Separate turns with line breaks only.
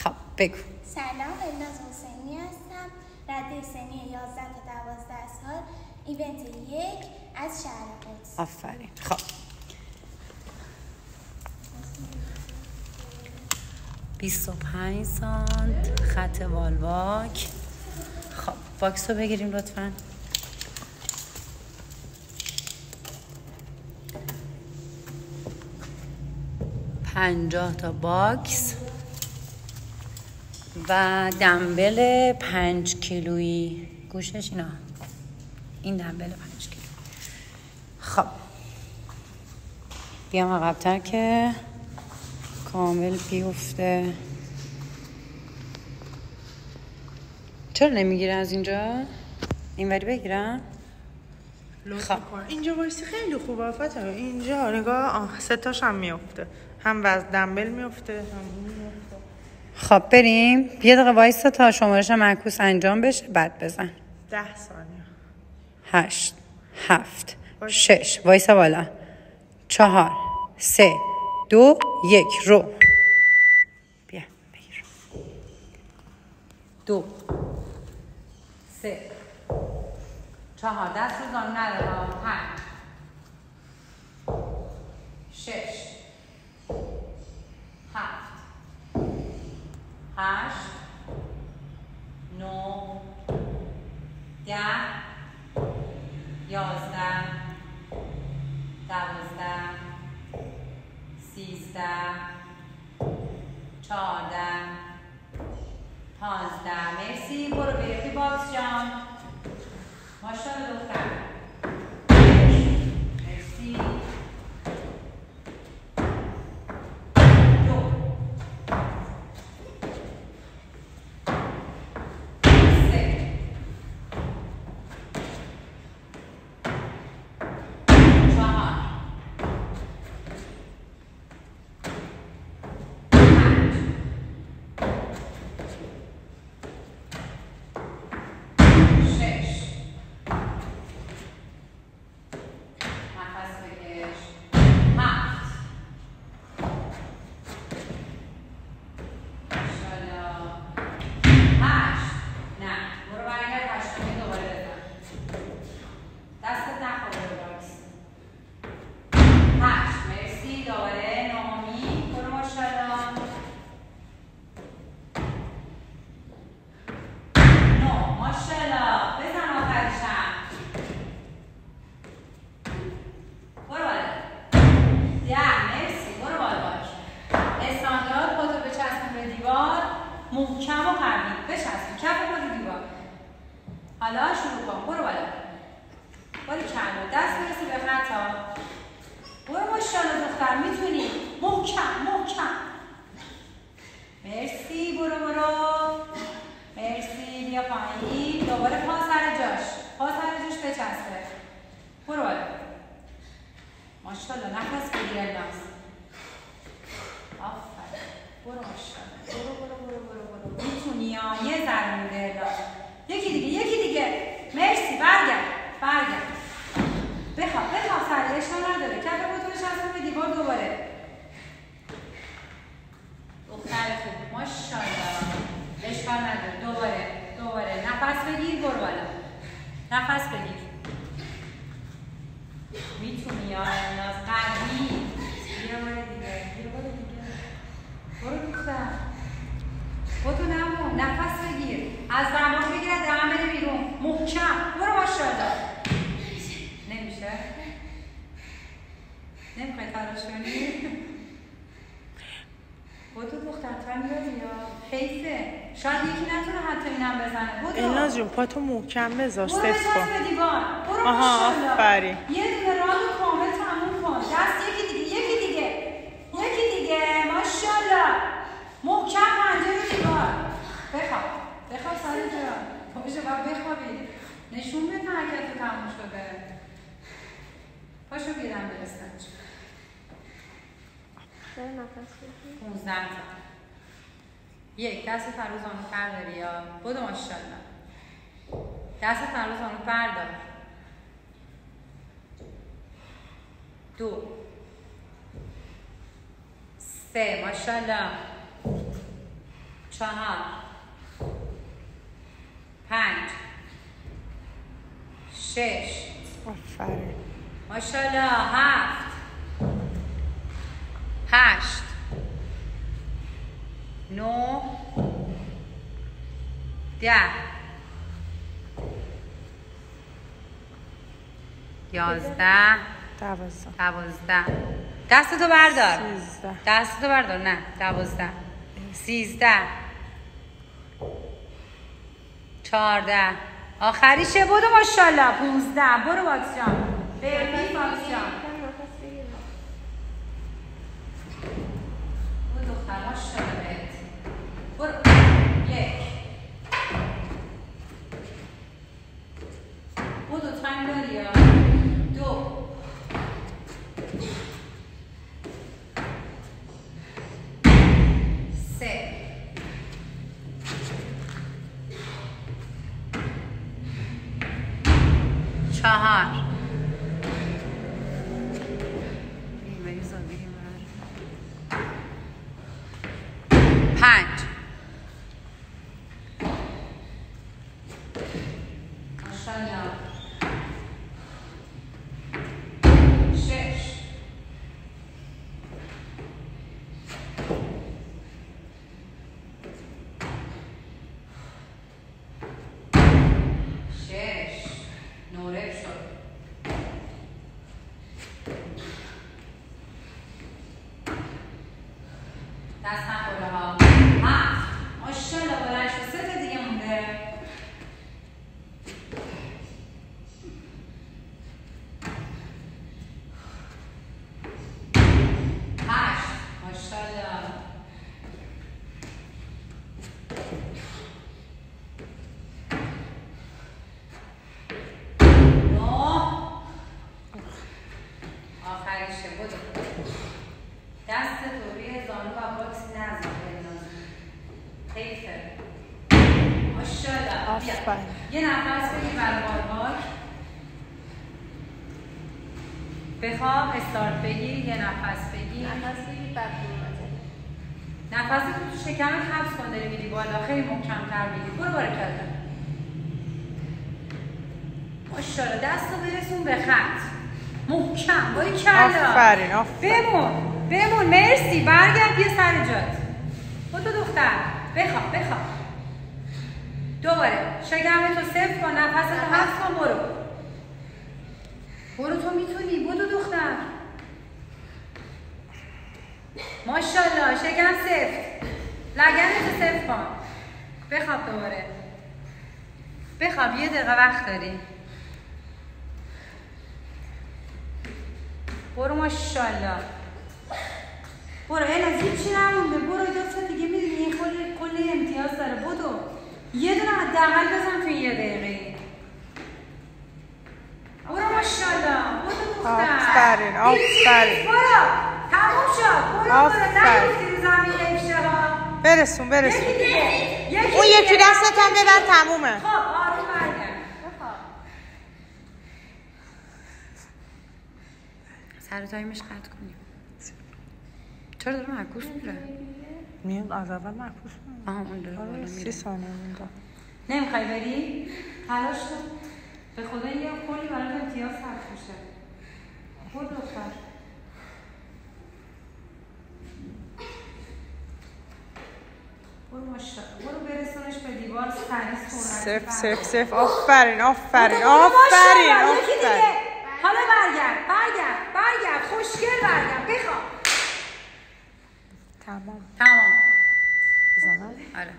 خب بگو.
سلام، الناز حسینی هستم. رده سنی 11 تا 12 سال. ایونت 1 از شهر قدس.
آفرین. خب 25 سانت خط والواک. خب واکس رو بگیریم لطفاً. پنجاه تا باکس و دمبل 5 کیلویی. گوشش اینا، این دمبل 5 کیلو. خب بیام عقب‌تر که کامل بیفته. چرا نمیگیره از اینجا؟ اینوری بگیرم؟
خب اینجا وایسی خیلی خوبه فاطمه. اینجا نگاه، 3 تاش هم میفته، هم وزن دمبل میفته هم اون میفته.
خب بریم یه دقیقه وایسا تا شمارش معکوس انجام بشه بعد بزن.
10 ثانیه.
8 7 6 وایسا بالا. 4 3 2 1 رو. بیا بگیر. 2 3 4 دست رو زانو ندارم. 5 6 7 8 9 10 11 12 13 14 15. مرسی. برو بیرتی باکس جان. ماشاءالله دختر. مرسی.
''
الناز جون پاتو محکم بذار ست کن.
برو
آها آفرین.
یه دونه راند کامل تموم کن. دست یکی دیگه ماشاءالله. محکم پنجه دیوار. بخواب سر جا. پاشو باید بخوابی. نشون بده حرکت تموم شده. پاشو بیرم برسن. 15 تا. یک دست فروزانو برداری یا بودو ماشاءالله. دست فروزانو بردار. 2 3 ماشاءالله. 4 5 6
آفرین.
ماشاءالله 7 8 9 10 11 12 دستتو بردار
13
دستتو بردار نه 12 13 14 آخریشه بدو ماشاءالله 15 برو باکس جان بیبی باکس جان برو دختر ماشاءالله بهت برو 1 بدو تایم داری یا 2 3 4 5 ماشاءالله 6 نورب شد 7 ماشاءالله بلند شد 3 تا دیگه مونده 8 ماشاءالله 9 آخریشه بدو دست تو روی زانو و باکس نزد حیفه ماشاءالله بیا یه نفس بگیر برای بارباک بخواب استارت بگیر یه نفس بگیر نفس تو شکمت حبس کن داری میری بالا خیلی محکم‌تر بگیر برو بارکالله ماشاءالله دست رو برسون به خط محکم باریکالله
آفرین آفرین
بمون مرسی برگرد بیا سر جات بدو دختر بخواب دوباره شکمتو صفر کن نفستو حبس کن برو تو میتونی بدو دختر ماشاءالله شکم سفت لگنتو صفر کن بخواب دوباره بخواب 1 دقیقه وقت داری برو ماشاءالله برو از هیچی نمونده برو 2 تا دیگه میدونی کلی امتیاز داره بدو یه دونه حداقل بزن تو 1 دقیقه برو ماشاءالله بدو دختر
آفرین
برو تموم شد برو نگفتی رو زمین نمیشه ها
برسون اون یکی دستت هم ببر تمومه
خب آروم برگرد سر تایمش قطع کنیم چرا داره معکوس میره؟
میاد از اول معکوس میره
اون داره بالا میره
30 ثانیه مونده
نمیخوای بری؟ تلاش کن به خدا یه کلی برای امتیاز صرف میشه برو دختر برو ماشاءالله برو برسونش به دیوار سریع سرعت
صف آفرین
حالا برگرد خوشگل برگرد بخواب
تمام
بزنم؟
آره